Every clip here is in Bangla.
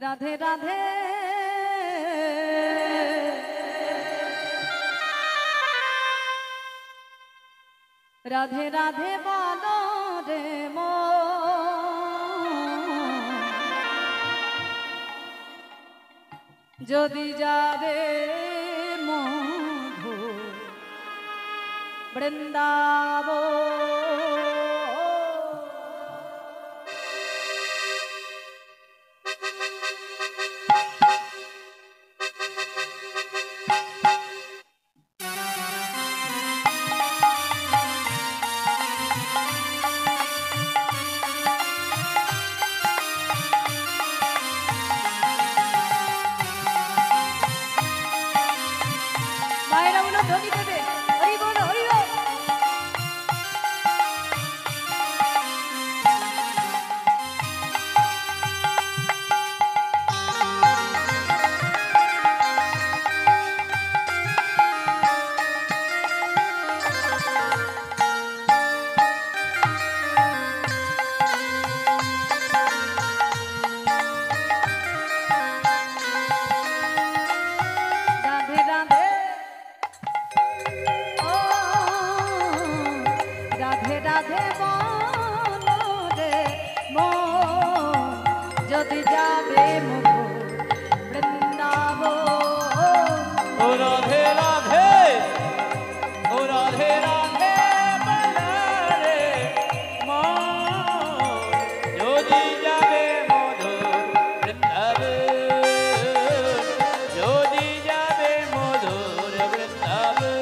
রাধে রাধে রাধে রাধে বলো রে যদি যাবে মধু বৃন্দাবন। ধ্বনি দেবে হরি বল হরি বল। রাধে বলো রে যদি যাবে মধু বৃন্দাবন। ও রাধে রাধে ও রাধে রাধে বলো রে যদি যাবে মধু বৃন্দাবন, যদি যাবে মধুর বৃন্দাবন।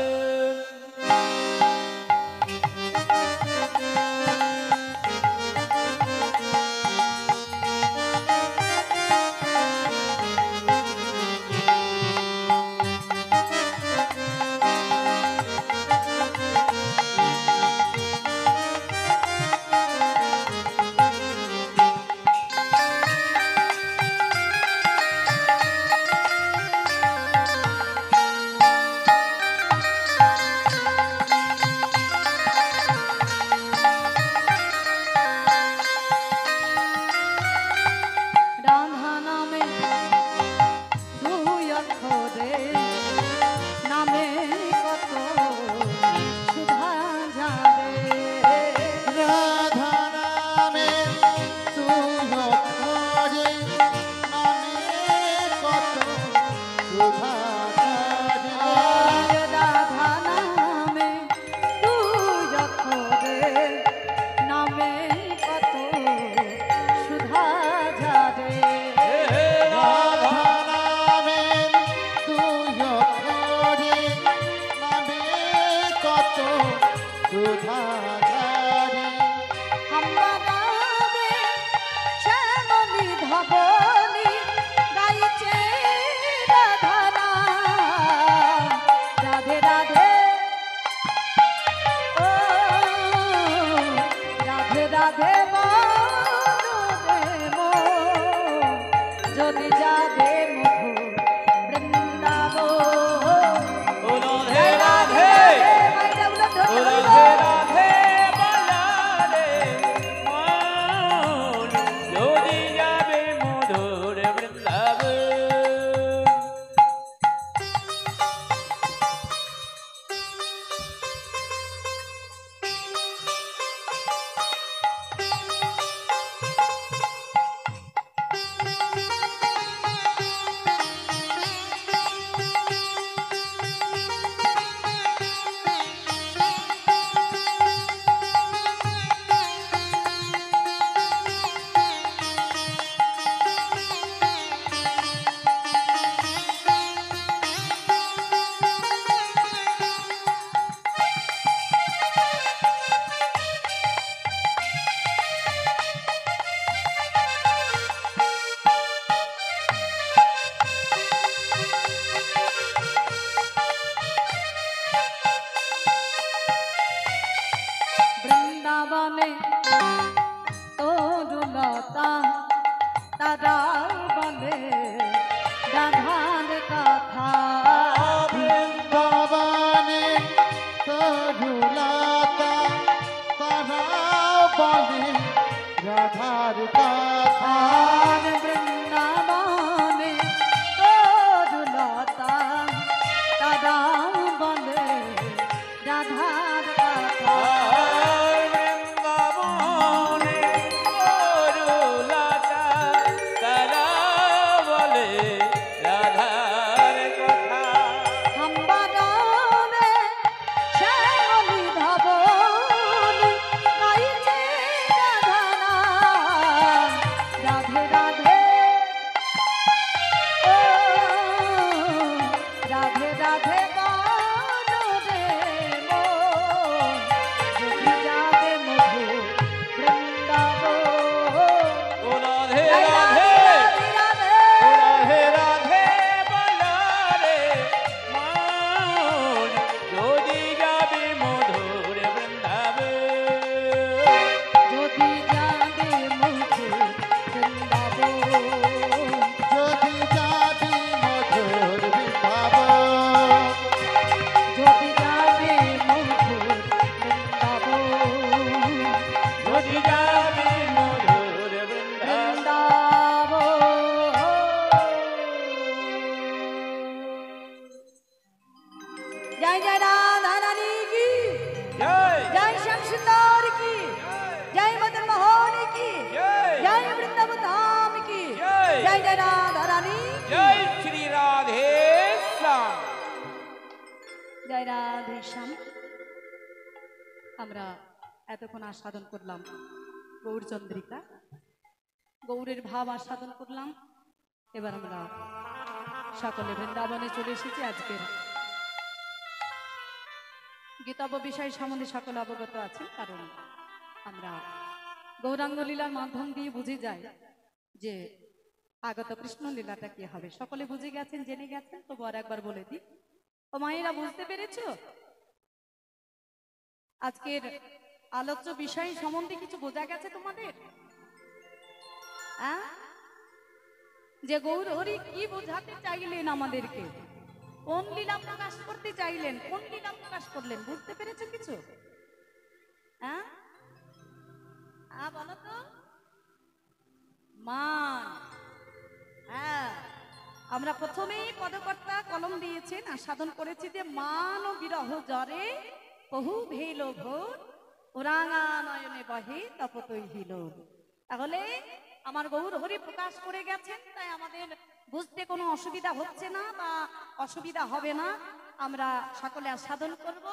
রাধে যদি যাবে মধু বৃন্দাবন। ও রাধে রাধে ও রাধে রাধে বলো রে যদি যাবে মধুর বৃন্দাবন। বৃন্দাবনে তরুলতা তারা বলে রাধার কথা। বৃন্দাবনে তরুলতা তারা বলে রাধার কথা। বৃন্দাবন শ্যাম, আমরা এতক্ষণ আস্বাদন করলাম গৌরচন্দ্রিকা, গৌরের ভাব আস্বাদন করলাম। এবার আমরা সকলে বৃন্দাবনে চলে এসেছি। আজকের গীতব্য বিষয় সম্বন্ধে সকলে অবগত আছেন, কারণ আমরা গৌরাঙ্গ লীলার মাধ্যম দিয়ে বুঝে যাই যে আগত কৃষ্ণ লীলাটা কি হবে। সকলে বুঝে গেছেন, জেনে গেছেন, তবু আর একবার বলে দিই। ও মায়েরা, বুঝতে পেরেছ আজকের আলোচ্য বিষয় সম্বন্ধে কিছু বোঝা গেছে তোমাদের? যে গৌর হরি কি বোঝাতে চাইলেন আমাদেরকে, কোন লীলা প্রকাশ করতে চাইলেন, কোন লীলা প্রকাশ করলেন, বুঝতে পেরেছ কিছু? বলো তো। মান। হ্যাঁ, আমরা প্রথমেই পদকর্তা কলম দিয়েছেন আর সাধন করেছি যে মান ও বিরহ জ্বরে বহু ভেল ভোর ওরাঙা নয়নে বহে তপতই হিল। তাহলে আমার গৌর হরি প্রকাশ করে গেছেন, তাই আমাদের বুঝতে কোনো অসুবিধা হচ্ছে না বা অসুবিধা হবে না। আমরা সকলে সাধন করব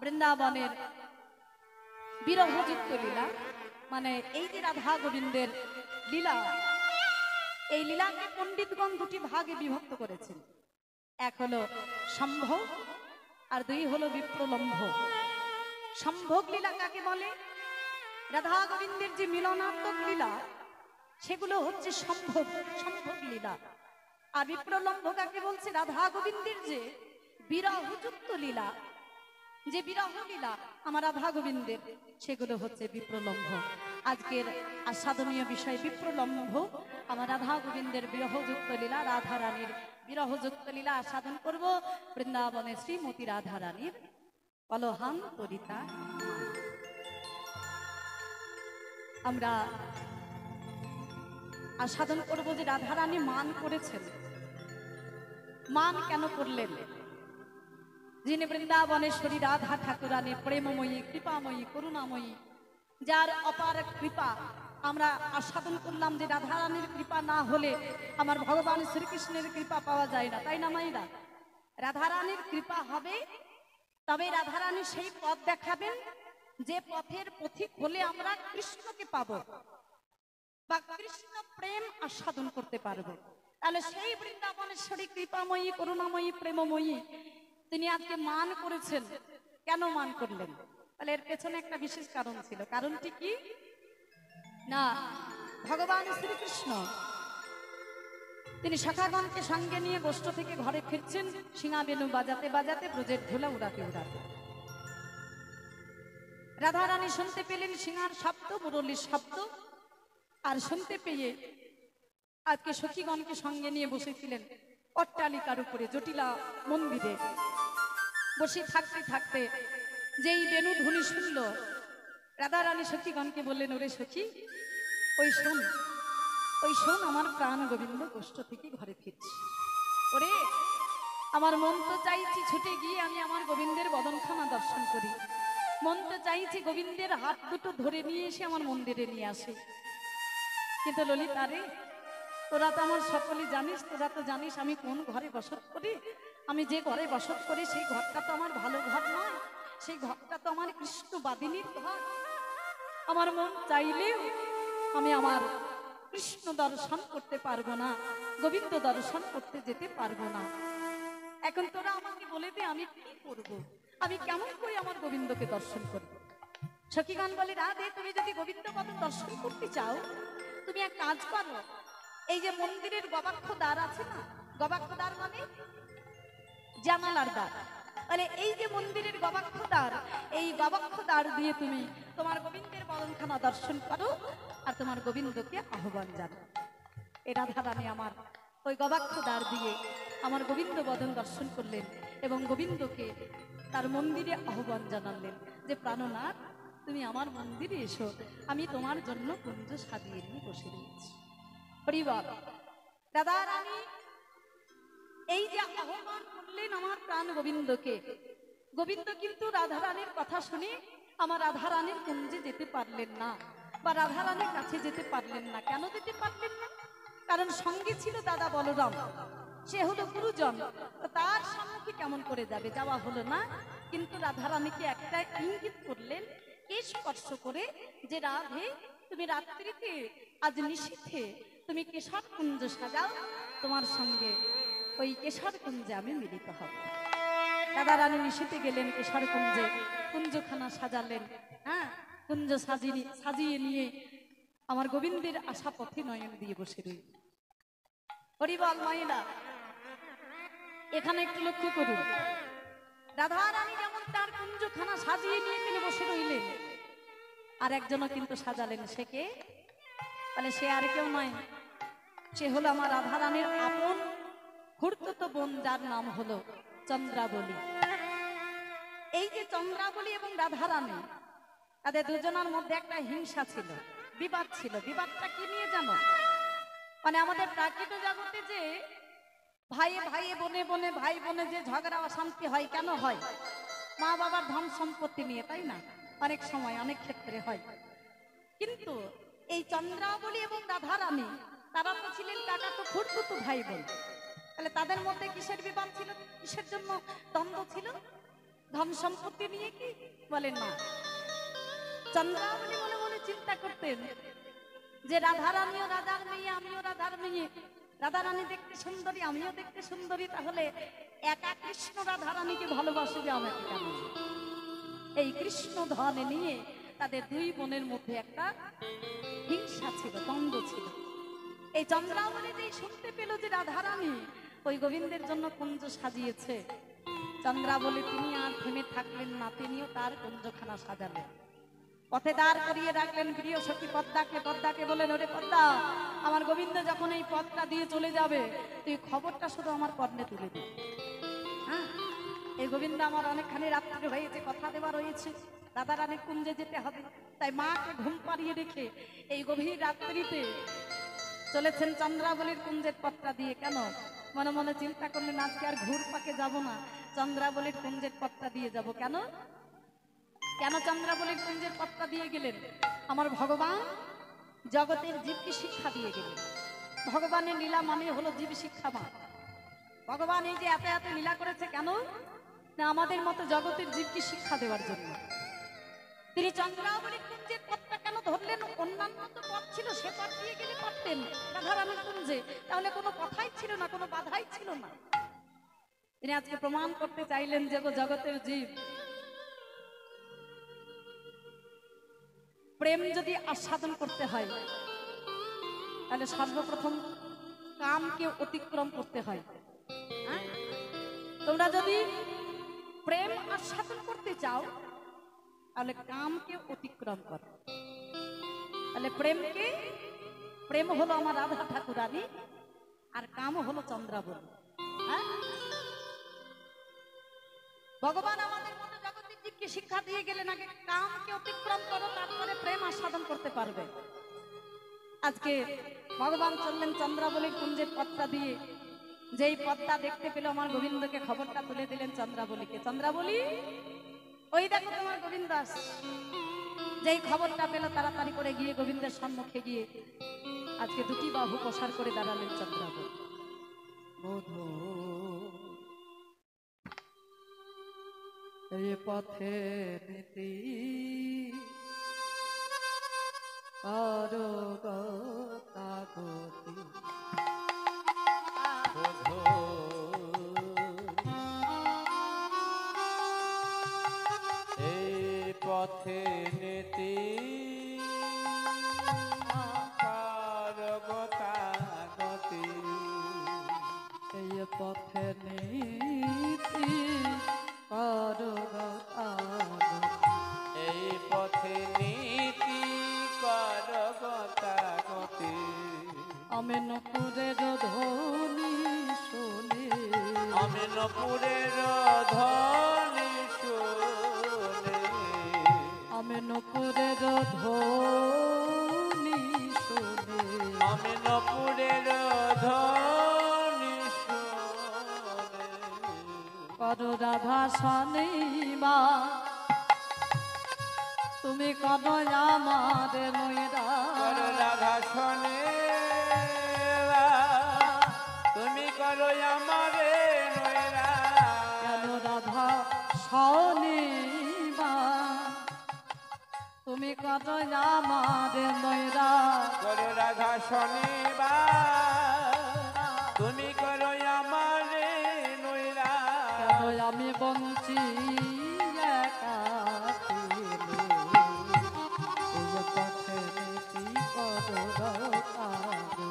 বৃন্দাবনের বিরহযুক্ত লীলা, মানে এই যে রাধা গোবিন্দের লীলা। এই লীলাকে পণ্ডিতগণ দুটি ভাগে বিভক্ত করেছেন, এক হলো সম্ভোগ আর দুই হলো বিপ্রলম্ভ। সম্ভোগ লীলা কাকে বলে? রাধা গোবিন্দের যে মিলনাত্মক লীলা সেগুলো হচ্ছে সম্ভোগ লীলা। আর বিপ্রলম্ভ কাকে বলছে? রাধা গোবিন্দের যে বিরহযুক্ত লীলা, যে বিরহ লীলা আমার রাধা গোবিন্দের, সেগুলো হচ্ছে বিপ্রলম্ভ। আজকের আস্বাদনীয় বিষয় বিপ্রলম্ভ, আমার রাধা গোবিন্দের বিরহযুক্ত লীলা, রাধা রানীর বিরহযুক্ত লীলা আস্বাদন করব বৃন্দাবনে শ্রীমতী রাধা রানীর অলহান তরিতা। আমরা আস্বাদন করব যে রাধা রানী মান করেছেন। মান কেন করলেন? যিনি বৃন্দাবনেশ্বরী রাধা ঠাকুরানী, প্রেমময়ী, কৃপাময়ী, করুণাময়ী, যার অপার কৃপা আমরা আস্বাদন করলাম যে রাধা রানীর কৃপা না হলে আমার ভগবান শ্রীকৃষ্ণের কৃপা পাওয়া যায় না, তাই না মাইরা? রাধা রানীর কৃপা হবে, তবে রাধা রানী সেই পথ দেখাবেন যে পথের পথিক হলে আমরা কৃষ্ণকে পাবো বা কৃষ্ণ প্রেম আস্বাদন করতে পারবো। তাহলে সেই বৃন্দাবনেশ্বরী কৃপাময়ী, করুণাময়ী, প্রেমময়ী তিনি আজকে মান করেছেন। কেন মান করলেন? তাহলে এর পেছনে একটা বিশেষ কারণ ছিল। কারণটি কি না, ভগবান শ্রীকৃষ্ণ তিনি শাখাগণকে সঙ্গে নিয়ে গোষ্ঠ থেকে ঘরে ফিরছেন, সিঙা বেনু বাজাতে বাজাতে, ব্রজের ধুলা উড়াতে উড়াতে। রাধা রানী শুনতে পেলেন সিঙার শব্দ, মুরলীর শব্দ, আর শুনতে পেয়ে আজকে সখীগণকে সঙ্গে নিয়ে বসেছিলেন অট্টালিকার উপরে, জটিলা মন্দিরে বসে থাকতে থাকতে যেই বেনু ধ্বনি শুনল, রাধা রানী সখীগণকে বললেন, ওরে সখী, ওই শোন আমার প্রাণ গোবিন্দ গোষ্ঠ থেকে ঘরে ফিরছি। ওরে, আমার মন তো চাইছি ছুটে গিয়ে আমি আমার গোবিন্দের বদনখানা দর্শন করি, মন তো চাইছি গোবিন্দের হাত দুটো ধরে নিয়ে এসে আমার মন্দিরে নিয়ে আসে। কিন্তু ললিতা রে, তোরা তো আমার সকলে জানিস, তোরা তো জানিস আমি কোন ঘরে বসত করি। আমি যে ঘরে বসত করি সেই ঘরটা তো আমার ভালো ঘর নয়, সেই ঘরটা তো আমার কৃষ্ণবাদিনীর ঘর। আমার মন চাইলেও আমি আমার কৃষ্ণ দর্শন করতে পারবো না, গোবিন্দ দর্শন করতে যেতে পারবো না। এখন তোরা আমাকে বলে দে আমি কি করব, আমি কেমন করে আমার গোবিন্দকে দর্শন করব? সখীগণ বলে, রাধে, তুমি যদি গোবিন্দ পদ দর্শন করতে চাও, তুমি এক কাজ করো, এই যে মন্দিরের গবাক্ষ দ্বার আছে না, গবাক্ষ দ্বার মানে জানালার দ্বার, মানে এই যে মন্দিরের গবাক্ষ দ্বার, এই গবাক্ষ দ্বার দিয়ে তুমি তোমার গোবিন্দের বদনখানা দর্শন করো আর তোমার গোবিন্দকে আহ্বান জানাও। এ রাধা রানী আমার ওই গবাক্ষ দ্বার দিয়ে আমার গোবিন্দ বদন দর্শন করলেন এবং গোবিন্দকে তার মন্দিরে আহ্বান জানালেন যে প্রাণনাথ, তুমি আমার মন্দিরে এসো, আমি তোমার জন্য কুঞ্জ সাজিয়ে নিয়ে বসে রয়েছি। পরিবার রাধা রানী এই যে আহ্বান করলেন আমার প্রাণ গোবিন্দকে, গোবিন্দ কিন্তু রাধা রানীর কথা শুনে আমার রাধা রানীর কুঞ্জে যেতে পারলেন না বা রাধা রানীর কাছে যেতে পারলেন না। কেন যেতে পারলেন না? কারণ সঙ্গে ছিল দাদা বলরাম, সে হলো গুরুজন, তার সম্মুখে তুমি কেমন করে যাবে, যাওয়া হলো না। কিন্তু রাধারানীকে একটা ইঙ্গিত করলেন, কে স্পর্শ করে, যে রাধে তুমি রাত্রিতে আজ নিশীথে তুমি কেশর কুঞ্জ সাজাও, তোমার সঙ্গে ওই কেশর কুঞ্জে আমি মিলিত হব। রাধারানী নিশীথে গেলেন কেশর কুঞ্জে, কুঞ্জখানা সাজালেন। হ্যাঁ, কুঞ্জ সাজিয়ে নিয়ে আমার গোবিন্দের আশা পথে নয়ন দিয়ে বসে রইল। হরিবল মহিলা, এখানে একটু লক্ষ্য করুন, রাধারানী যেমন তার কুঞ্জখানা সাজিয়ে নিয়ে তিনি বসে রইলেন, আর একজনও কিন্তু সাজালেন। সে কে? তাহলে সে আর কেউ নয়, সে হলো আমার রাধারানীর আপন খুড়তুতো বোন, যার নাম হলো চন্দ্রাবলী। এই যে চন্দ্রাবলী এবং রাধারানী, তাদের দুজনের মধ্যে একটা হিংসা ছিল, বিবাদ ছিল। বিবাদটা কি নিয়ে জানো? মানে আমাদের প্রাকৃত জগতে যে ভাইয়ে ভাইয়ে, বনে বনে, ভাই বোনে যে ঝগড়া অশান্তি হয়, কেন হয়? মা বাবার ধন সম্পত্তি নিয়ে, তাই না? অনেক সময় অনেক ক্ষেত্রে হয়। কিন্তু এই চন্দ্রাবলী এবং রাধারানী, তারা তো ছিলেন কাকা তো খুড়তুতো ভাই বোন। তাহলে তাদের মধ্যে কিসের বিবাদ ছিল, কিসের জন্য দ্বন্দ্ব ছিল? ধন সম্পত্তি নিয়ে কি? বলেন না। চন্দ্রাবলী মনে মনে চিন্তা করতেন যে রাধারানীও রাধার মেয়ে, আমিও রাধার মেয়ে, রাধারানী দেখতে সুন্দরী, আমিও দেখতে সুন্দরী, তাহলে একা কৃষ্ণ রাধারানীকে ভালোবাসে যে আমাকে কেন? এই কৃষ্ণ ধন নিয়ে তাদের দুই বোনের মধ্যে একটা হিংসা ছিল, দ্বন্দ্ব ছিল। এই চন্দ্রাবলী যেই শুনতে পেল যে রাধারানী ওই গোবিন্দের জন্য কুঞ্জ সাজিয়েছে, চন্দ্রাবলী তিনি আর থেমে থাকলেন না, তিনিও তার কুঞ্জখানা সাজালেন। পথে দাঁড় করিয়ে রাখলেন প্রিয় সখী পদ্মাকে। পদ্মাকে বলেন, ওরে পদ্মা, আমার গোবিন্দ যখন এই পথটা দিয়ে চলে যাবে, তুই খবরটা শুধু আমার কর্ণে তুলে দে। হ্যাঁ, এই গোবিন্দ আমার অনেকখানি রাত্রি হয়েছে, কথা দেওয়া রয়েছে, রাধারানীর কুঞ্জে যেতে হবে। তাই মাকে ঘুম পাড়িয়ে রেখে এই গভীর রাত্রিতে চলেছেন চন্দ্রাবলীর কুঞ্জের পথটা দিয়ে। কেন? মনে মনে চিন্তা করলেন, আজকে আর ঘুর পাকে যাব না, চন্দ্রাবলীর কুঞ্জের পথটা দিয়ে যাব। কেন? কেন চন্দ্রাবলীর কুঞ্জের পথটা দিয়ে গেলেন? আমার ভগবান জগতের জীবকে শিক্ষা দিয়ে গেলেন। ভগবানের লীলা মানে হলো জীব শিক্ষা মা। ভগবান এই যে এত এত লীলা করেছে, কেন না আমাদের মতো জগতের জীবকে শিক্ষা দেওয়ার জন্য। তিনি চন্দ্রাবলীর কুঞ্জের পথটা কেন ধরলেন? অন্যান্য তো পথ ছিল, সে পথ দিয়ে গেলে পারতেন রাধারানীর কুঞ্জে, তাহলে কোনো কথাই ছিল না, কোনো বাধাই ছিল না। তিনি আজকে প্রমাণ করতে চাইলেন যে জগতের জীব প্রেম যদি আস্বাদন করতে হয়, তাহলে সর্বপ্রথম কামকে অতিক্রম করতে হয়। হ্যাঁ, তোমরা যদি প্রেম আস্বাদন করতে চাও, তাহলে কামকে অতিক্রম করো। তাহলে প্রেম হলো আমার রাধা ঠাকুরানী, আর কাম হলো চন্দ্রাবলী। হ্যাঁ, ভগবান আমাদের মতো জগতের জীবকে শিক্ষা দিয়ে গেলেন, আগে কামকে অতিক্রম করো, তারপরে প্রেম আস্বাদন করতে পারবে। আজকে ভগবান চললেন চন্দ্রাবলীর কুঞ্জের পথটা দিয়ে। যেই পথটা দেখতে পেল, আমার গোবিন্দকে খবরটা তুলে দিলেন চন্দ্রাবলীকে। চন্দ্রাবলী, ওই দেখো তোমার গোবিন্দ আসছে। যেই খবরটা পেল, তাড়াতাড়ি করে গিয়ে গোবিন্দের সম্মুখে গিয়ে আজকে দুটি বাহু প্রসার করে দাঁড়ালেন চন্দ্রাবলী। বধূ এই পথে নীতি অরগতাগতি, এই পথে নীতি পারগতাগতি, এই পথে নীতি অরগতাগতি, এই পথে নীতি পারগতাগতি। আমিনপুরের ধ্বনি শুনে, আমিনপুরের ধ্বনি শুনে, আমিনপুরের ধ্বনি শুনে, আমিনপুরের ধ্বনি শুনে, কর রাধা শনিমা তুমি কর আমার নৈরা, করো রাধা শোনে, তুমি করো আমারে নয়রা, রাধা শনিবার তুমি করো আমারে নৈরা কেন আমি বঞ্চি একা ফেলে, এই যে পথে নীতি করো রোকাগতি,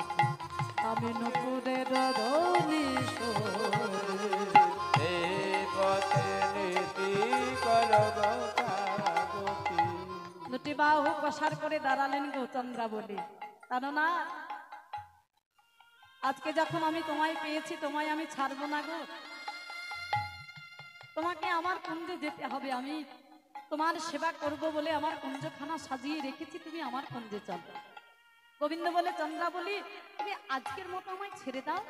আমি নুপুরের ধনী এই পথে নীতি করো রোকাগতি। দুটি বাহু প্রসার করে দাঁড়ালেন গো চন্দ্রাবলী। কেননা আজকে যখন আমি তোমায় পেয়েছি, তোমায় আমি ছাড়বো না গো। তোমাকে আমার কুঞ্জে যেতে হবে, আমি তোমার সেবা করব বলে আমার কুঞ্জখানা সাজিয়ে রেখেছি, তুমি আমার কুঞ্জে চলো। গোবিন্দ বলে, চন্দ্রাবলী তুমি আজকের মতো আমায় ছেড়ে দাও।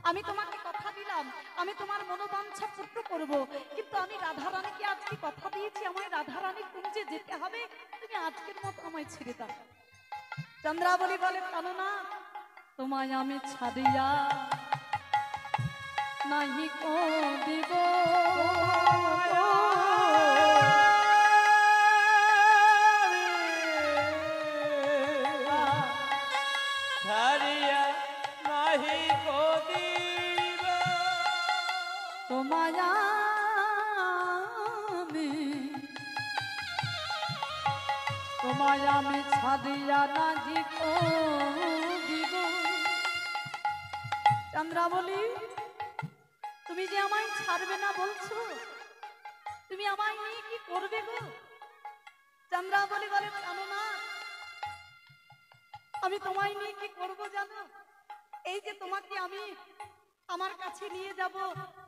আমি তোমাকে কথা দিলাম আমি তোমার মনোবাঞ্ছা পূর্ণ করব, কিন্তু আমি রাধারানীকে আজকে কথা দিয়েছি আমায় রাধারানী কুঞ্জে যেতে হবে, তুমি আজকের মতো আমায় ছেড়ে দাও। চন্দ্রাবলী বলে, কেন না তোমায় আমি ছাড়িয়া নাহি কো দিব, ছাড়িয়া নাহি গো দিব, তোমায় আমি ছাড়িয়া নাহি কো দিব। চন্দ্রাবলী তুমি যে আমায় ছাড়বে না বলছো, তুমি আমায় নিয়ে কি করবে গো? চন্দ্রাবলী বলে, জানো না আমি তোমায় নিয়ে কি করব জানো? এই যে তোমাকে আমি আমার কাছে নিয়ে যাব,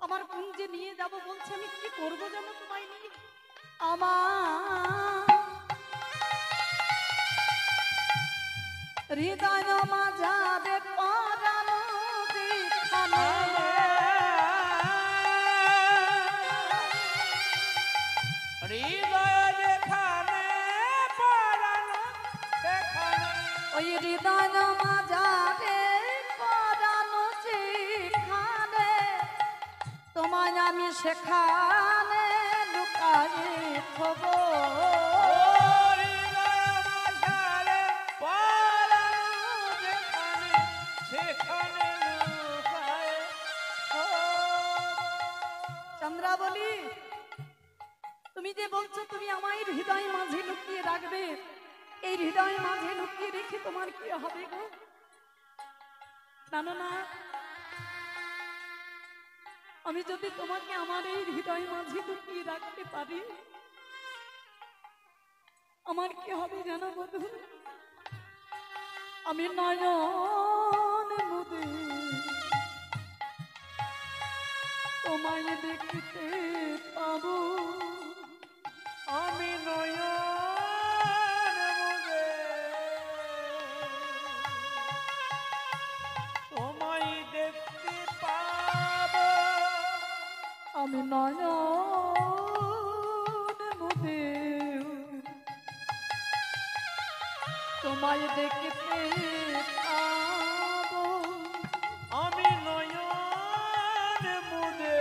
আমার কুঞ্জে নিয়ে যাব বলছে, আমি কি করব জানো তোমায় নিয়ে? আমার হৃদয় মাঝারে পরানো যেখানে, হৃদয় যেখানে পরানো সেখানে, ওই হৃদয় মাঝারে পরানো যেখানে, তোমায় আমি সেখানে লুকায়ে থব। চন্দ্রাবলী তুমি যে বলছো তুমি আমায় হৃদয় মাঝে লুকিয়ে রাখবে, এই হৃদয় মাঝে লুকিয়ে রেখে তোমার কি হবে গো? জানো না আমি যদি তোমাকে আমার এই হৃদয় মাঝে লুকিয়ে রাখতে পারি, আমার কি হবে জানো বধূ? আমি নয়ন মুদে তোমায় দেখতে পাবো, আমি নয়ন মুদে তোমায় দেখতে পাবো, আমি নয়ন মুদে তোমায় দেখতে পাবো, আমি নয়ন মুদে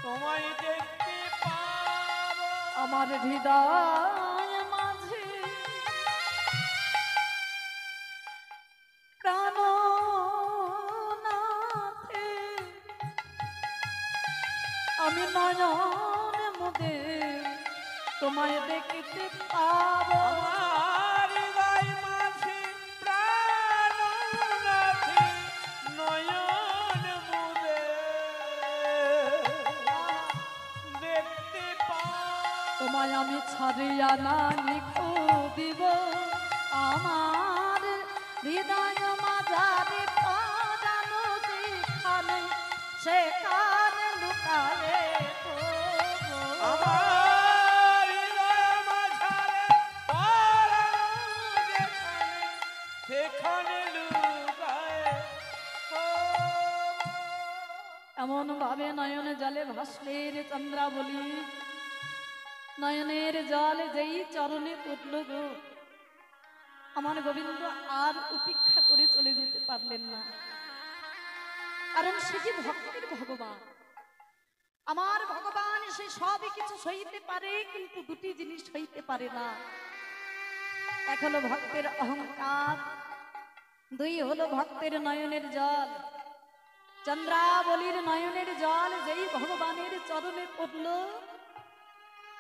তোমায় দেখতে পাবো, আমার হৃদয় মাঝে প্রাণনাথে আমি নয়ন মুদে তোমায় দেখতে পাবো। আমার হৃদয় মাঝে প্রাণনাথে নয়ন মুদে দেখতে পাবো, তোমায় আমি ছাড়িয়া না লিখো দিব, আমার হৃদয় মাঝারে পরানো যেখানে সেখানে লুকায়ে থবো। আমার হৃদয় মাঝারে পরানো যেখানে সেখানে লুকায়ে থবো। এমন ভাবে নয়নে জলে ভাসলে রে চন্দ্রাবলী, নয়নের জল যেই চরণে পড়ল গো, আমার গোবিন্দ আর উপেক্ষা করে চলে যেতে পারলেন না, কারণ সে যে ভক্তের ভগবান। আমার ভগবান সে সবই কিছু সইতে পারে, কিন্তু দুটি জিনিস সইতে পারে না। এক হলো ভক্তের অহংকার, দুই হলো ভক্তের নয়নের জল। চন্দ্রাবলীর নয়নের জল যেই ভগবানের চরণে পড়ল,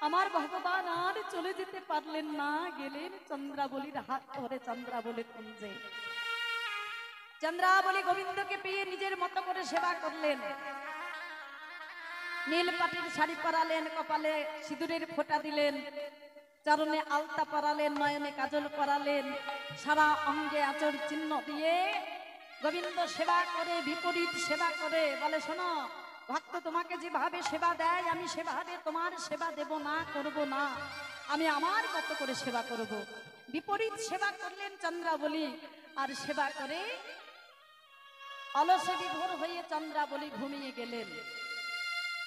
আমার ভগবান আর চলে যেতে পারলেন না, গেলেন চন্দ্রাবলীর হাত ধরে চন্দ্রাবলীর কুঞ্জে। চন্দ্রাবলী গোবিন্দকে পেয়ে নিজের মতো করে সেবা করলেন। নীল পাটির শাড়ি পরালেন, কপালে সিঁদুরের ফোঁটা দিলেন, চরণে আলতা পরালেন, নয়নে কাজল পরালেন, সারা অঙ্গে আচর চিহ্ন দিয়ে গোবিন্দ সেবা করে, বিপরীত সেবা করে। বলে শোনো ভক্ত, তোমাকে যেভাবে সেবা দেয় আমি সেভাবে তোমার সেবা দেব না, করব না, আমি আমার মতো করে সেবা করব। বিপরীত সেবা করলেন চন্দ্রাবলী। আর সেবা করে অলসে বিভোর হয়ে চন্দ্রাবলী ঘুমিয়ে গেলেন।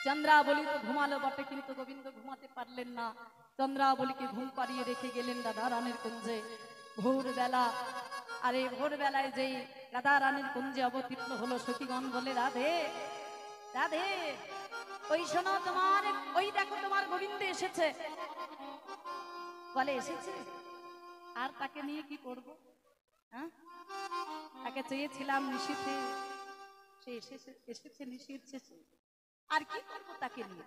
চন্দ্রাবলী তো ঘুমালো বটে, কিন্তু গোবিন্দ ঘুমাতে পারলেন না। চন্দ্রাবলীকে ঘুম পাড়িয়ে রেখে গেলেন রাধা রানীর কুঞ্জে। ভোরবেলা, আর এই ভোরবেলায় যেই রাধা রানীর কুঞ্জে অবতীর্ণ হলো, সখীগণ বলে রাধে রাধে, ওই শোনো তোমার, ওই দেখো তোমার গোবিন্দ এসেছে। বলে এসেছে, আর তাকে নিয়ে কি করব? হ্যাঁ, তাকে চেয়েছিলাম নিশীথে, সে এসেছে নিশীথ শেষে, আর কি করবো তাকে নিয়ে?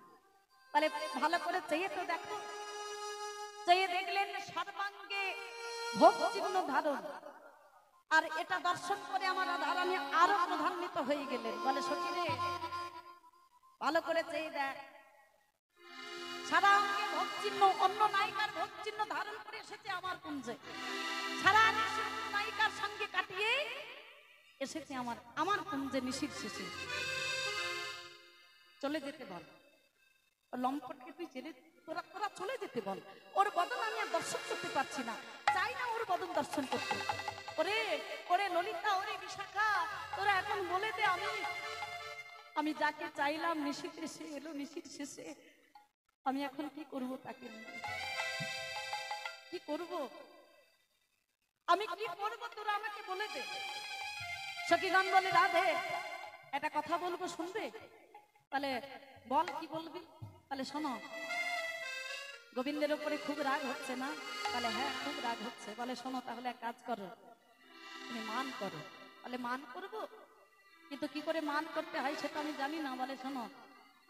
বলে ভালো করে চেয়ে তো দেখো। চেয়ে দেখলেন সর্বাঙ্গে ভোগ চিহ্ন ধারণ। আর এটা দর্শন করে আমার রাধা রানী আরো প্রধান্বিত হয়ে গেলেন। বলে সখী রে, ভালো করে চেয়ে দেখ, সারা অঙ্গে ভোগ চিহ্ন, অন্য নায়িকার ভোগ চিহ্ন ধারণ করে এসেছে আমার কুঞ্জে। সারা নায়িকার সঙ্গে কাটিয়ে এসেছে আমার কুঞ্জে নিশীর শেষে। চলে যেতে বল, লম্পটকে তুই ছেড়ে তোরা চলে যেতে বল। ওর বদন আমি আর দর্শন করতে পারছি না, চাই না ওর বদন দর্শন করতে। ওরে ওরে ললিতা, ওরে বিশাখা, তোরা এখন বলে দে, আমি যাকে চাইলাম নিশীথ এসে এলো, নিশীর শেষে, আমি এখন কি করব তাকে নিয়ে? কি করব আমি, কি করব তোরা আমাকে বলে দে। সখীগণ বলে রাধে, একটা কথা বলবো, শুনবে? তাহলে বল কি বলবি? তাহলে শোনো, গোবিন্দের উপরে খুব রাগ হচ্ছে না? তাহলে হ্যাঁ, খুব রাগ হচ্ছে। বলে শোনো, তাহলে এক কাজ করো, তুমি মান করো। তাহলে মান করব, কিন্তু কি করে মান করতে হয় সেটা আমি জানি না। বলে শোনো,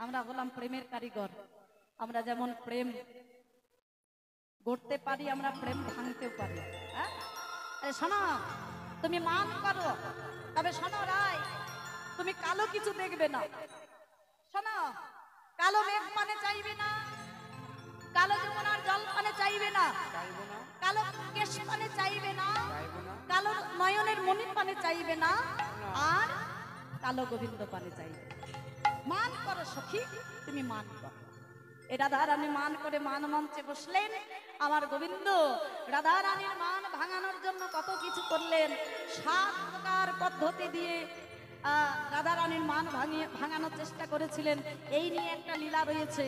আমরা হলাম প্রেমের কারিগর, আমরা যেমন প্রেম গড়তে পারি, আমরা প্রেম ভাঙতেও পারি। হ্যাঁ, শোনো, তুমি মান করো, তবে শোনো রায়, তুমি কালো কিছু দেখবে না। শোনো, কালো মেঘ পানে চাইবে না, কালো যমুনার জল পানে চাইবে না, কালো কেশ পানে চাইবে না, কালো নয়নের মণি পানে চাইবে না, আর কালো গোবিন্দ পানে চাইবে। মান করো সখী, তুমি মান করো। এই রাধা রানী মান করে মান মঞ্চে বসলেন। আমার গোবিন্দ রাধা রানীর মান ভাঙানোর জন্য কত কিছু করলেন। 7 প্রকার পদ্ধতি দিয়ে রাধা রানীর মান ভাঙানোর চেষ্টা করেছিলেন। এই নিয়ে একটা লীলা রয়েছে,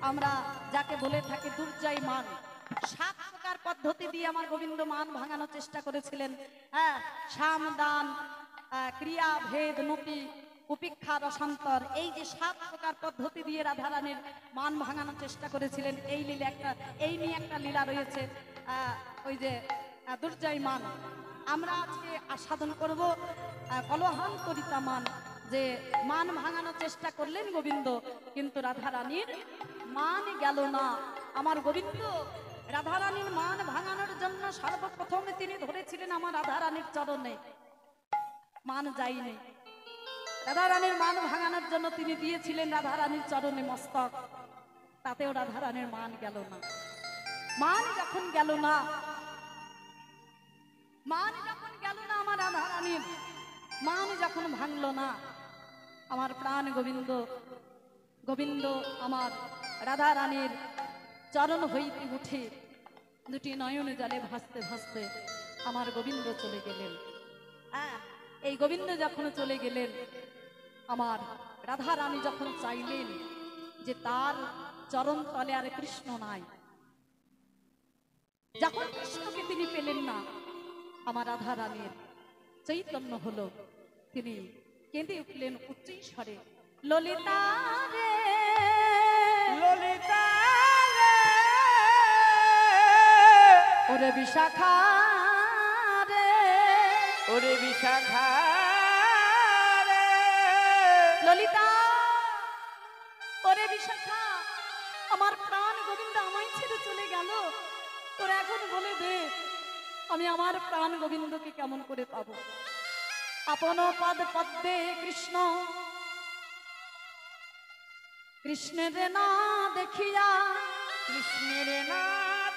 আমরা যাকে বলে থাকি দুর্জয় মান। 7 প্রকার পদ্ধতি দিয়ে আমার গোবিন্দ মান ভাঙানোর চেষ্টা করেছিলেন। হ্যাঁ, সাম দান, ক্রিয়া ভেদ নতি, উপেক্ষা রসান্তর, এই যে 7 প্রকার পদ্ধতি দিয়ে রাধা রানীর মান ভাঙানোর চেষ্টা করেছিলেন। এই নিয়ে একটা লীলা রয়েছে, ওই যে দুর্জয় মান। আমরা আজকে আস্বাদন করব কলহান্তরিতা মান, যে মান ভাঙানোর চেষ্টা করলেন গোবিন্দ, কিন্তু রাধা রানীর মান গেল না। আমার গোবিন্দ রাধা রানীর মান ভাঙানোর জন্য সর্বপ্রথমে তিনি ধরেছিলেন আমার রাধা রানীর চরণে, মান যায়নি। রাধা রানীর মান ভাঙানোর জন্য তিনি দিয়েছিলেন রাধা রানীর চরণে মস্তক, তাতেও রাধা রানীর মান গেল না। মান যখন গেল না, আমার রাধা রানীর মান যখন ভাঙল না, আমার প্রাণ গোবিন্দ আমার রাধা রানীর চরণ হইতে উঠে দুটি নয়ন জলে ভাসতে ভাসতে আমার গোবিন্দ চলে গেলেন। এই গোবিন্দ যখন চলে গেলেন, আমার রাধা রানী যখন চাইলেন যে তার চরণ তলে আর কৃষ্ণ নাই, যখন কৃষ্ণকে তিনি পেলেন না, আমার রাধা রানীর চৈতন্য হলো, তিনি কেঁদে উঠলেন উচ্চ স্বরে, ললিতা রে ললিতা রে, ওরে বিশাখা রে, ওরে বিশাখা রে, ললিতা, ওরে বিশাখা, আমার প্রাণ গোবিন্দ আমায় ছেড়ে চলে গেল। তোর এখন বলে দে, আমি আমার প্রাণ গোবিন্দকে কেমন করে পাবো? আপন পদ পদ্মে কৃষ্ণ, কৃষ্ণের না দেখিয়া, কৃষ্ণের না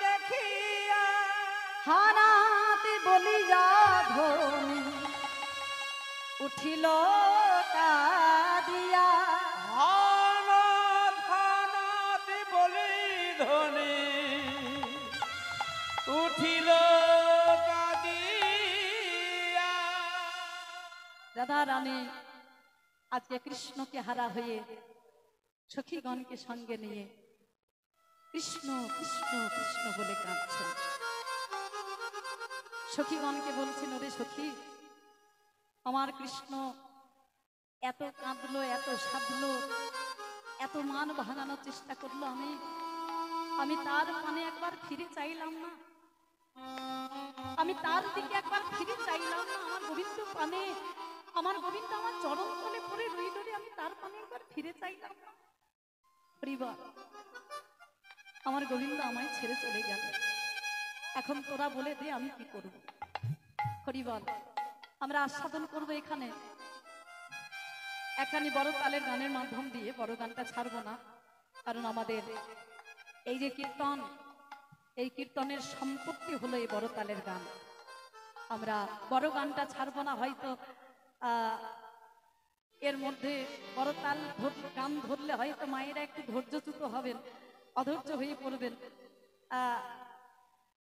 দেখিয়া, হারাতে বলিয়া ধনি উঠিল কাঁদিয়া। ধন ধনতে বলি ধনে উঠিল কাঁদিয়া। রাধা রানী আজকে কৃষ্ণকে হারা হয়ে সখীগণকে সঙ্গে নিয়ে কৃষ্ণ কৃষ্ণ কৃষ্ণ বলে কাঁদছেন। সখীগণকে বলছেন, ওরে সখী, আমার কৃষ্ণ এত কাঁদলো, এত সাধলো, এত মান ভাঙানোর চেষ্টা করলো, আমি তার পানে একবার ফিরে চাইলাম না, আমি তার দিকে একবার ফিরে চাইলাম না। আমার গোবিন্দ পানে, আমার গোবিন্দ আমার চরণ তলে পড়ে রইল রে, আমি তার পানে একবার ফিরে চাইলাম না। পরিবার, আমার গোবিন্দ আমায় ছেড়ে চলে গেল, এখন তোরা বলে দে আমি কি করব? হরিবল, আমরা আস্বাদন করব এখানে এখানে বড় তালের গানের মাধ্যম দিয়ে। বড় গানটা ছাড়বো না, কারণ আমাদের এই যে কীর্তন, এই কীর্তনের সম্পত্তি হলো এই বড় তালের গান। আমরা বড় গানটা ছাড়বো না, হয়তো এর মধ্যে বড় তাল গান ধরলে হয়তো মায়েরা একটু ধৈর্যচ্যুত হবেন, অধৈর্য হয়ে পড়বেন।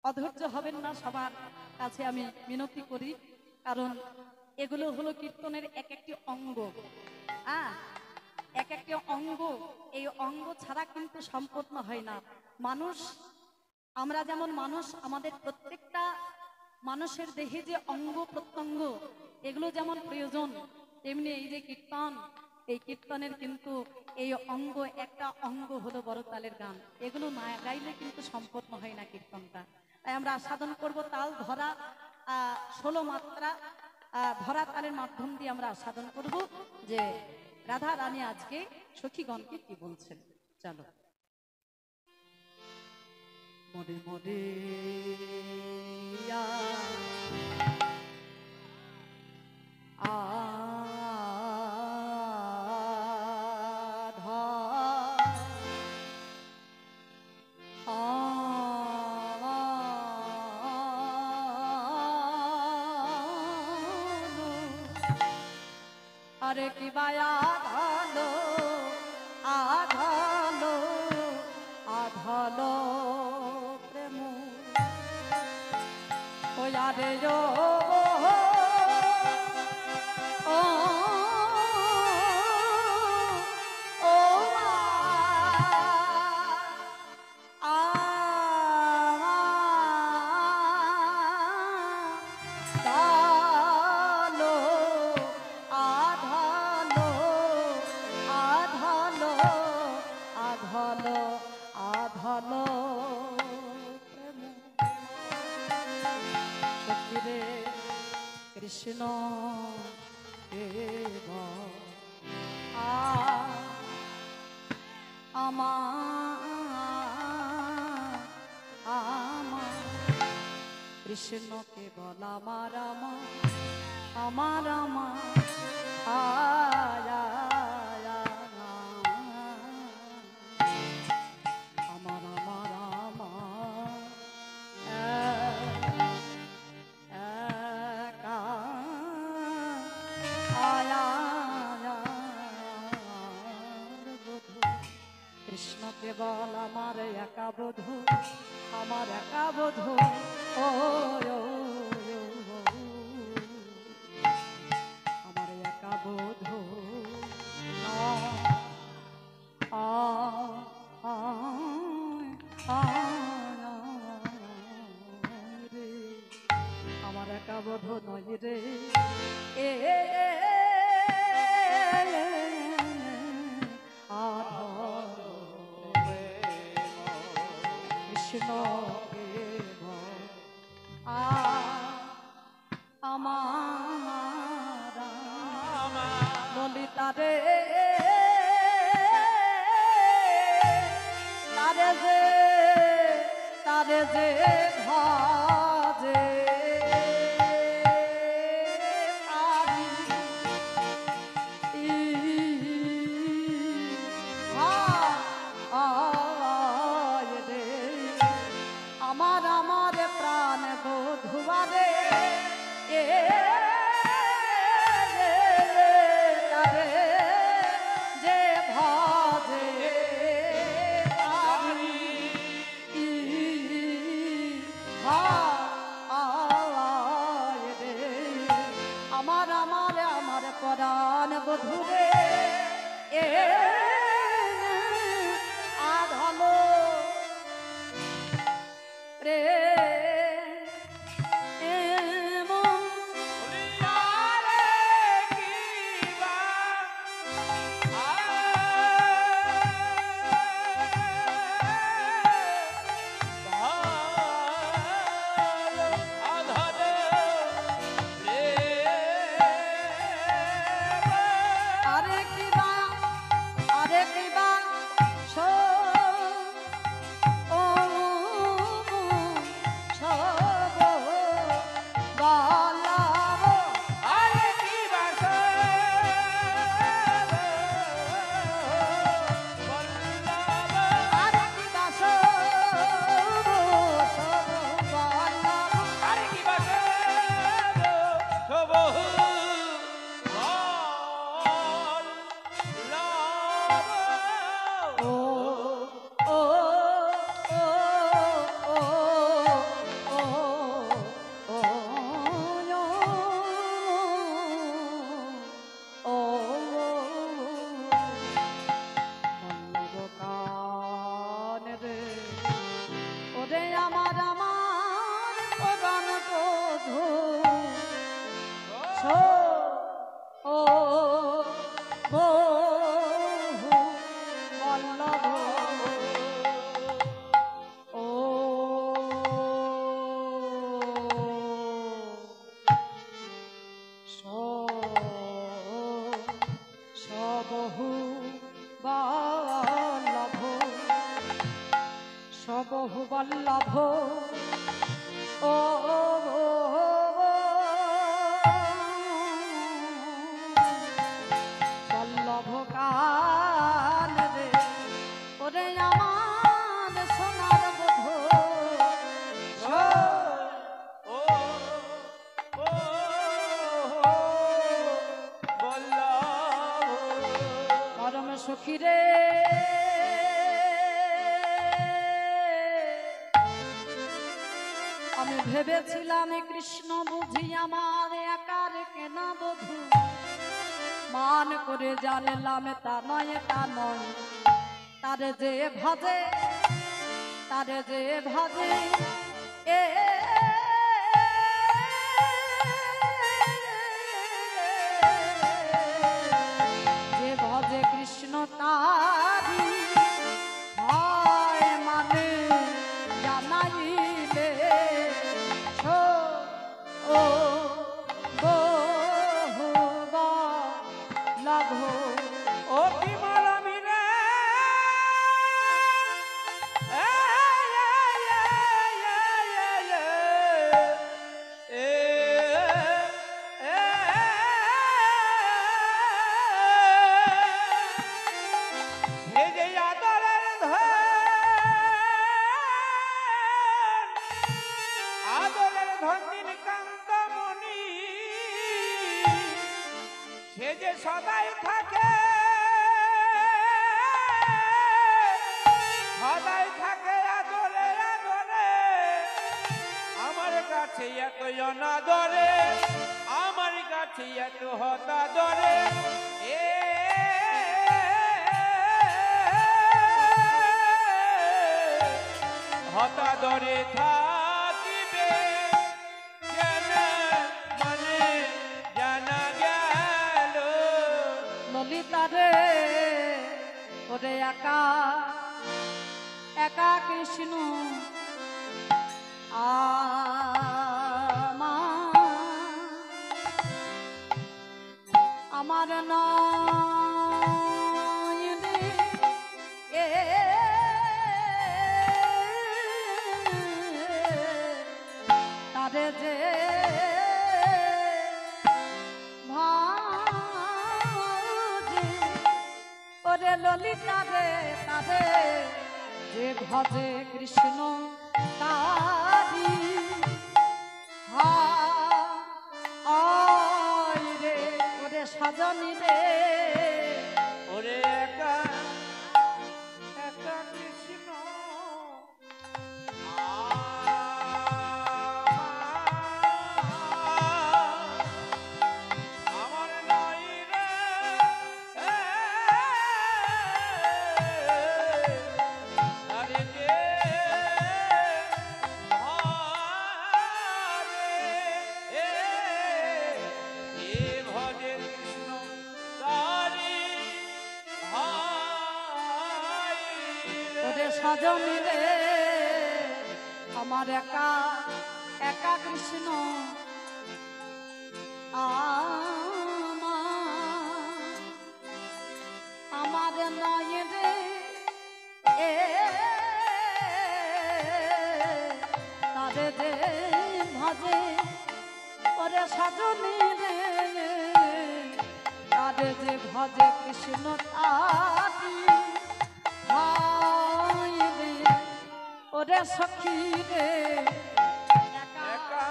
অধৈর্য হবেন না, সবার কাছে আমি মিনতি করি, কারণ এগুলো হলো কীর্তনের এক একটি অঙ্গ। এক একটি অঙ্গ, এই অঙ্গ ছাড়া কিন্তু সম্পূর্ণ হয় না। মানুষ, আমরা যেমন মানুষ, আমাদের প্রত্যেকটা মানুষের দেহে যে অঙ্গ প্রত্যঙ্গ এগুলো যেমন প্রয়োজন, তেমনি এই যে কীর্তন, এই কীর্তনের কিন্তু এই অঙ্গ, একটা অঙ্গ হলো বড় তালের গান। এগুলো না গাইলে কিন্তু সম্পূর্ণ হয় না কীর্তনটা। তাই আমরা আস্বাদন করব তাল ধরা, 16 মাত্রা ধরা তালের মাধ্যম দিয়ে আমরা আস্বাদন করব যে রাধা রানী আজকে সখীগণকে কি বলছেন। চলো। মরে মরে আরে কি বায়া আধালো, আধালো, আধালো প্রেম ওই আরে কৃষ্ণ কৃষ্ণ কেবল আমার আমার কৃষ্ণ কেবল আমার একা বধূ, আমার একা বধূ, ও আমার একা বধূ, আমার একা বধূ নয় রে, কৃষ্ণ আমার ললিতা রে তারে যে ভাজে আমার প্রাণ বধুয়ারে এ তারে যে ভাজে আমার পরাণ বধুরে এ আধলো রে বহু বল্লভ ও বল্লভ কাল রে ওরে আমার সোনার বধূ পরম সখী রে আমি ভেবেছিলাম কৃষ্ণ বুঝি আমার একার কেন বধূ মান করে জানলাম তা নয় তারে যে ভাজে এ যে ভজে কৃষ্ণ তারি হয় মানে জানাইলে ও লাভ ও কি মালামি রে আদরের ধন্যিন কান্তমণি সে যে সদাই থাকে আদরে আমার কাছে এত অনাদরে আমার কাছে এত হতাদরে এ হতাদরে থাকিবে মনে জানা গেল ললিতা রে ওরে একা একা কৃষ্ণ আমার নয়নে এ তারে যে ভাজে ওরে ললিতা রে তারে যে ভজে কৃষ্ণ তারি আয় রে ওরে সাজনি রে ওরে একা একা কৃষ্ণ আমার নাই রে আরে যে ভজে কৃষ্ণ তারি ওরে সাজনি রে আমার একা একা কৃষ্ণ আমার নয় রে এ তারে যে ভজে ওরে সাজনি রে তারে যে ভজে কৃষ্ণ তারি হায় রে ওরে সখী রে একা একা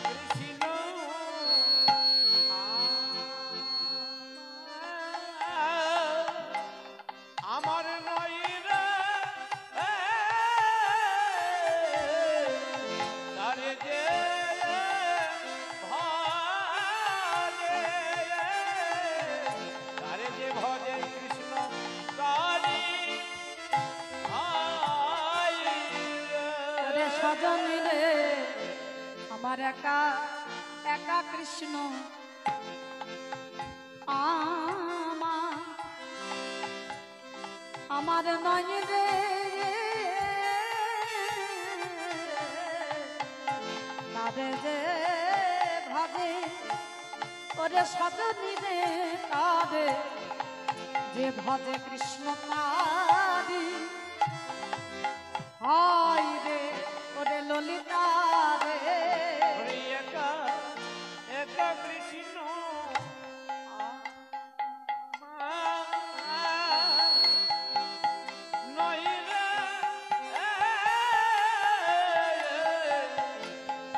কৃষ্ণ আমার নয় রে তারে যে ভজে তারে যে ভজে কৃষ্ণ তারি ওরে সজনী রে আমার একা একা কৃষ্ণ আমার নয় রে তারে যে ভাবে ওরে সজনী রে তারে যে ভজে কৃষ্ণ তারি হায় রে ওরে ললিতা রে ওরে একা একা কৃষ্ণ নয় রে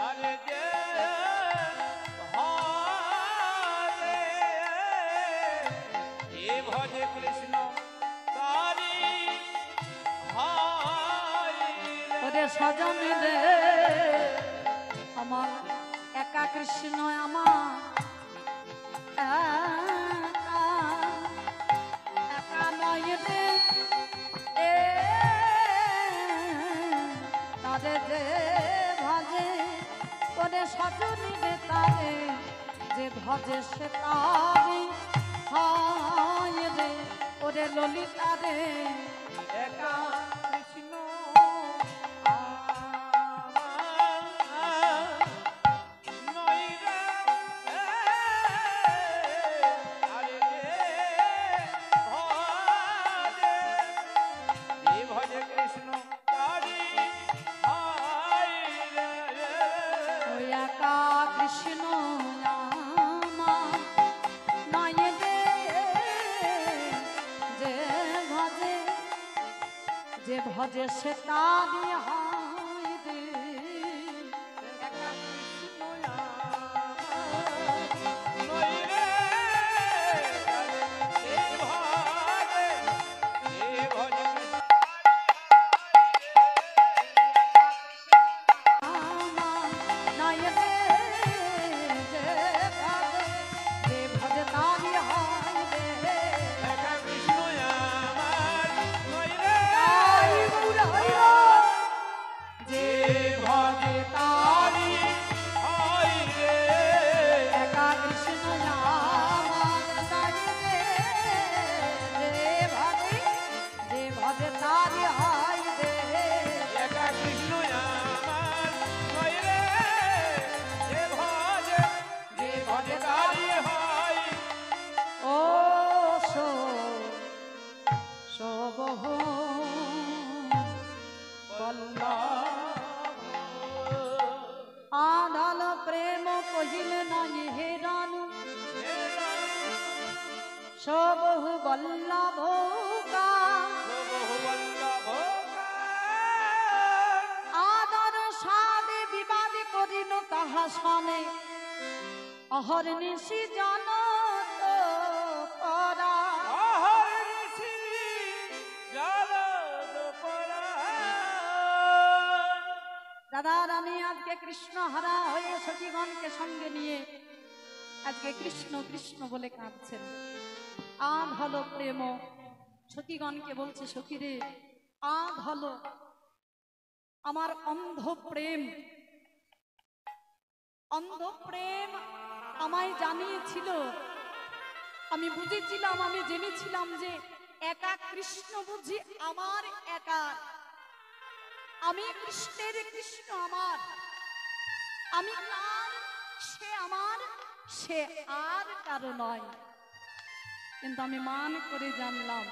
আরে যে ভজে এ ভজে কৃষ্ণ তারি ওরে সজনী রে আমার একা কৃষ্ণ আমার একা একা নয় রে এ তারে যে ভজে ওরে সজনী রে তারে যে ভজে সে তারি হায় রে ওরে ললিতা রে একা কৃষ্ণ নয় রে আরে ভজে কৃষ্ণ তারি ওই একা কৃষ্ণ আমার নয় রে যে ভজে সে তারি হায় রে একা কৃষ্ণ নয় রে ভজে আমার নয় রে যে ভজে তারি হায় রে একা কৃষ্ণ আমার নয় রে তাই গৌর হইল কহিলে নাই হে রানু সবহু বল্লভ আদর সাদে বিবাদ করিল তাহা শনে অহর্নিশি জন পরা দাদা রানী আজকে কৃষ্ণ হারা হয়ে সখীগণকে সঙ্গে নিয়ে আজকে কৃষ্ণ কৃষ্ণ বলে কাঁদছেন। আধ হলো প্রেম, সখীগণকে বলছে সখীরে আধ হলো আমার অন্ধ প্রেম। অন্ধ প্রেম আমায় জানিয়েছিল, আমি বুঝেছিলাম, আমি জেনেছিলাম যে একা কৃষ্ণ বুঝি আমার একা, আমি কৃষ্ণের কৃষ্ণ আমার, আমি তার সে আমার, সে আর কারো নয়। কিন্তু আমি মান করে জানলাম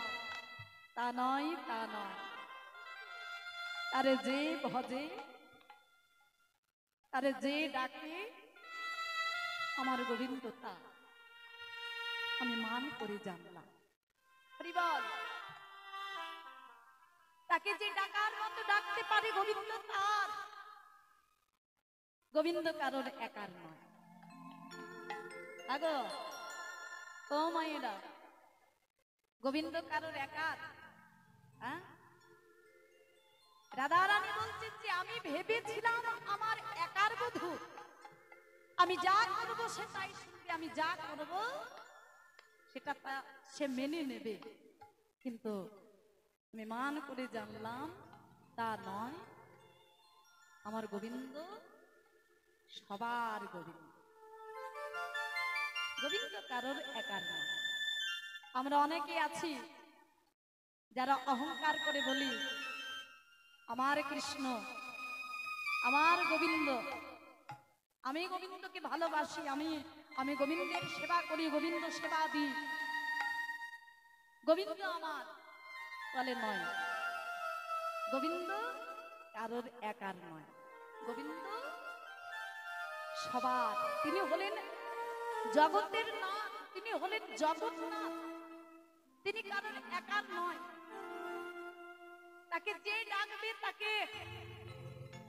তা নয়, তা নয়। তারে যে ভজে, তারে যে ডাকে আমার গোবিন্দ তা আমি মান করে জানলাম। হরিবল, তাকে যে ডাকার মতো ডাকতে পারে গোবিন্দ তার, গোবিন্দ কারোর একার নয়। আগো ও মায়েরা, গোবিন্দ কারোর একার? হ্যাঁ, রাধারানী বলছেন যে আমি ভেবেছিলাম আমার একার বধূ, আমি যা করবো সে তাই শুনবে, আমি যা করবো সেটা সে মেনে নেবে। কিন্তু আমি মান করে জানলাম তা নয়, আমার গোবিন্দ সবার গোবিন্দ, গোবিন্দ কারোর একার নয়। আমরা অনেকে আছি যারা অহংকার করে বলি আমার কৃষ্ণ, আমার গোবিন্দ, আমি গোবিন্দকে ভালোবাসি, আমি গোবিন্দের সেবা করি, গোবিন্দ সেবা দিই, গোবিন্দ আমার। বলে নয়, গোবিন্দ কারোর একার নয়, গোবিন্দ সবার। তিনি হলেন জগতের নাথ, তিনি হলেন জগন্নাথ, তিনি কারোর একার নয়। তাকে যে ডাকবে, তাকে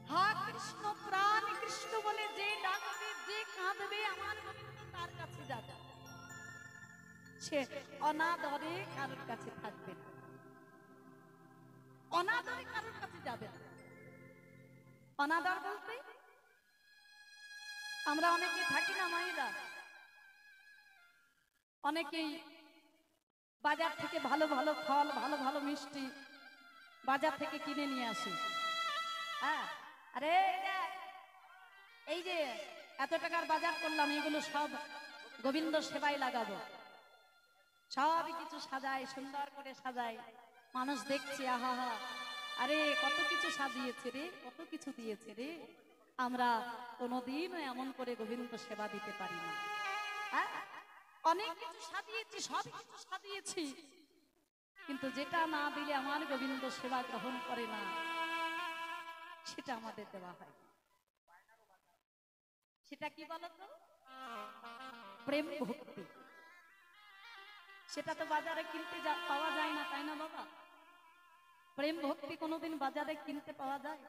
হা কৃষ্ণ প্রাণ কৃষ্ণ বলে যে ডাকবে, যে কাঁদবে, আমার গোবিন্দ তার কাছে যাবে, সে অনাদরে কারোর কাছে থাকবে না, অনাদরে কারোর কাছে যাবে না। অনাদর বলতে আমরা অনেকে থাকি না মায়েরা, অনেকেই বাজার থেকে ভালো ভালো ফল, ভালো ভালো মিষ্টি বাজার থেকে কিনে নিয়ে আসে। হ্যাঁ, আরে এই যে এত টাকার বাজার করলাম, এগুলো সব গোবিন্দ সেবায় লাগাবো, সব কিছু সাজায়, সুন্দর করে সাজায়, মানুষ দেখছে আহা হা, আরে কত কিছু সাজিয়েছে রে, কত কিছু দিয়েছে রে। আমরা কোনোদিনও এমন করে গোবিন্দ সেবা দিতে পারি না। হ্যাঁ, অনেক কিছু সাজিয়েছি, সব কিছু সাজিয়েছি, কিন্তু যেটা না দিলে আমার গোবিন্দ সেবা গ্রহণ করে না, সেটা আমাদের দেওয়া হয়। সেটা কি বলতো? প্রেম ভক্তি। সেটা তো বাজারে কিনতে পাওয়া যায় না, তাই না বাবা? প্রেম ভক্তি কোনোদিন বাজারে কিনতে পাওয়া যায়?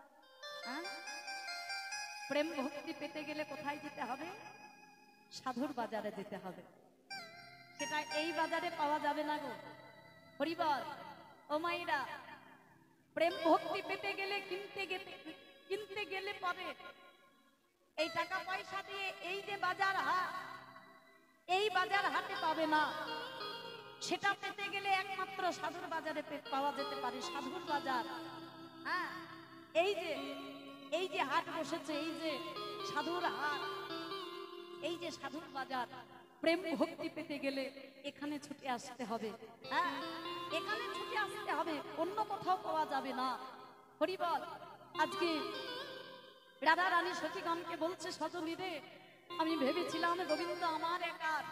হ্যাঁ, প্রেম ভক্তি পেতে গেলে কোথায় যেতে হবে? সাধুর বাজারে যেতে হবে। সেটা এই বাজারে পাওয়া যাবে না গো। হরিবল, ও মাইরা, প্রেম ভক্তি পেতে গেলে কিনতে গেলে পরে এই টাকা পয়সা দিয়ে এই যে বাজার হাট, এই বাজার হাটে পাবে না। সেটা পেতে গেলে একমাত্র সাধুর বাজারে পাওয়া যেতে পারে, সাধুর বাজার। হ্যাঁ, এই যে হাট বসেছে, এই যে সাধুর হাট, এই যে সাধুর বাজার, প্রেম ভক্তি পেতে গেলে এখানে ছুটে আসতে হবে। হ্যাঁ, এখানে ছুটে আসতে হবে, অন্য কোথাও পাওয়া যাবে না। হরিবল, আজকে রাধা রানী সখীগণকে বলছে সজনী রে, আমি ভেবেছিলাম গোবিন্দ আমার একার,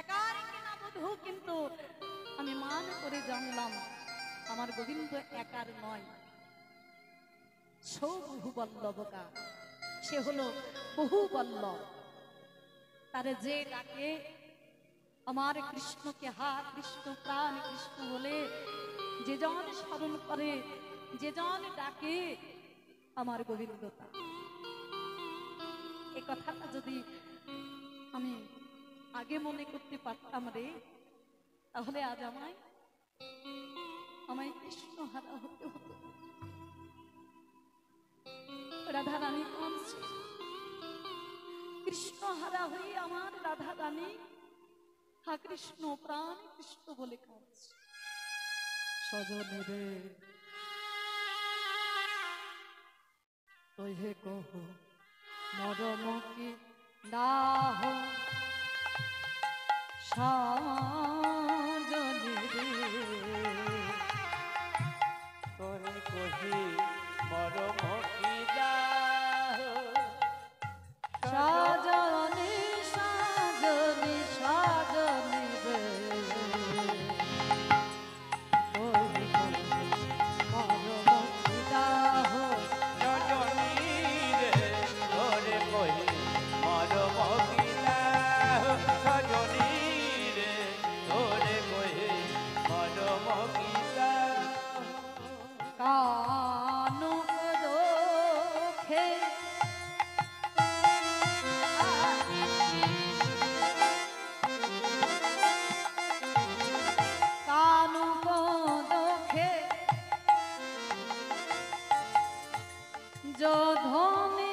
একার কিনা বধূ, কিন্তু আমি মান করে জানলাম আমার গোবিন্দ একার নয়, সৌবহু বল্লভকা, সে হলো বহু বল্লভ। তারে যে ডাকে আমার কৃষ্ণকে, হা কৃষ্ণ প্রাণ কৃষ্ণ বলে যে জন স্মরণ করে, যে জন ডাকে আমার গোবিন্দতা। এ কথাটা যদি আমি আগে মনে করতে পারতাম রে, তাহলে আজ আমায় কৃষ্ণ হারা হতে হতো। রাধা রানী কাঁদছে, কৃষ্ণ হারা হয়ে আমার রাধা রানী হা কৃষ্ণ প্রাণ কৃষ্ণ বলে কাঁদছে। সজনে রে তোহে কহ মরম কি দাহ, সজনে রে তোরে কহি মরম কি দাহ, সজনে সজনে সজনে রে তোহে কহ মরম কি দাহ, সজনী রে তোরে কহি মরম কি দাহ, সজনী রে তোরে কহি মরম কি দাহ। কানুক দোখে কানুক দোখে যোধনে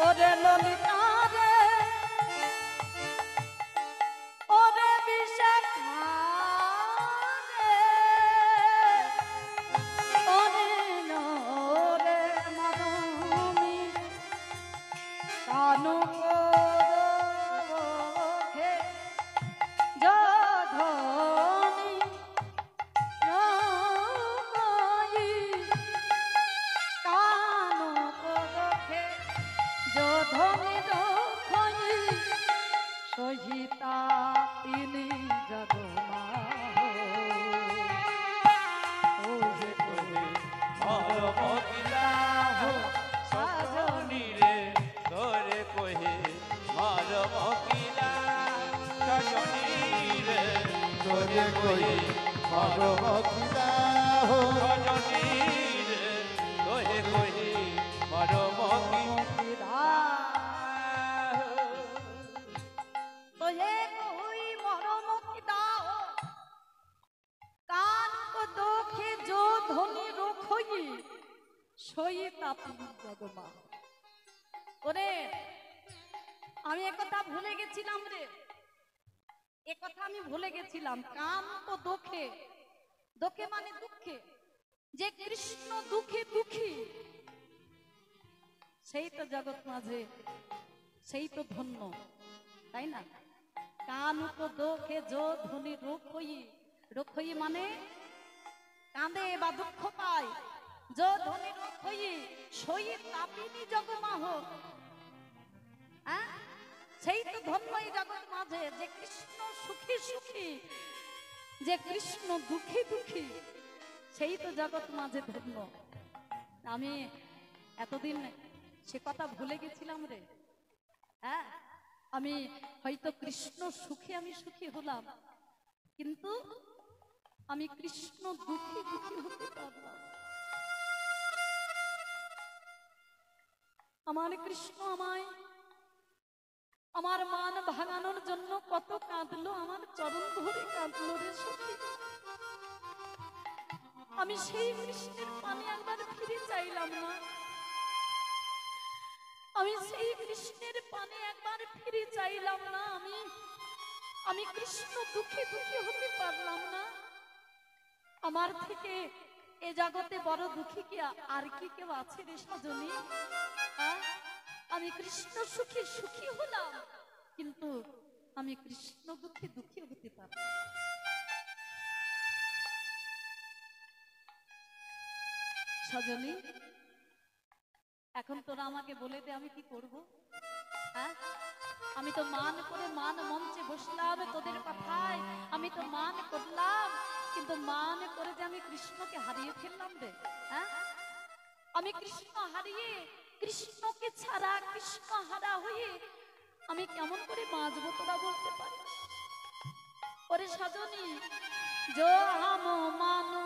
ওরে ললিতা রে, ওরে বিশাখা রে, ওরে নরে মরমি কানুক দোখে যোধনি রঙ্গই, কানুক দোখে যোধনি রঙ্গই, সহিতা তিনি জগমা তোরে কহি মরম কি দাহ, সজনী রে তোরে কহি মরম কি দাহ, সজনী রে তোরে কহি মরম কি দাহ, সজনী রে তোরে কহি মরম কি দাহ। তোহে কই মরম কি দাও, কান কো দোখে যো ধনি রোখই, সইতা তুমি জগমা। ওরে আমি একথা ভুলে গেছিলাম রে, একথা আমি ভুলে গেছিলাম। কান তো দোখে, দোখে মানে দুঃখে, যে কৃষ্ণ দুঃখে দুঃখী, সেই তো জগৎ মাঝে, সেই তো ধন্য, তাই না? কানুক দোখে যো ধনি রোখই, রোখই মানে কাঁদে বা দুঃখ পায়, যো ধনি রোখই সই তাপিনী জগমাহ। হ্যাঁ, সেই তো ধন্য এই জগৎ মাঝে, যে কৃষ্ণ সুখী সুখী, যে কৃষ্ণ দুঃখী দুঃখী, সেই তো জগৎ মাঝে ধন্য। আমি এতদিন সে কথা ভুলে গেছিলাম রে। হ্যাঁ, আমি হয়তো কৃষ্ণ সুখে আমি সুখী হলাম, কিন্তু আমি কৃষ্ণ দুঃখী দুঃখী হতে পারলাম। আমার কৃষ্ণ আমায় আমার মান ভাঙানোর জন্য কত কাঁদলো, আমার চরণ ধরে কাঁদলো রে সখী। আমি সেই কৃষ্ণের পানে একবার ফিরে চাইলাম না? আমি সেই কৃষ্ণের পানে একবার ফিরে চাইলাম না? আমি কৃষ্ণ দুঃখে দুঃখী হতে পারলাম না? আমার থেকে এ জগতে বড় দুঃখী কি আর কি কেউ আছে রে সজনী? আমি কৃষ্ণ সুখী সুখী হলাম, কিন্তু আমি কৃষ্ণ দুঃখে দুঃখী হতে পারলাম। সজনী, এখন তোরা আমাকে বলে দে আমি কি করব? হ্যাঁ, আমি তো মান করে মান মঞ্চে বসলাম তোদের কথায়, আমি তো মান করলাম, কিন্তু মান করে যে আমি কৃষ্ণকে হারিয়ে ফেললাম রে। হ্যাঁ, আমি কৃষ্ণ হারিয়ে, কৃষ্ণকে ছাড়া, কৃষ্ণ হারা হয়ে আমি কেমন করে বাঁচবো তোরা বলতে পারিস? ওরে সজনী, जो हम मानो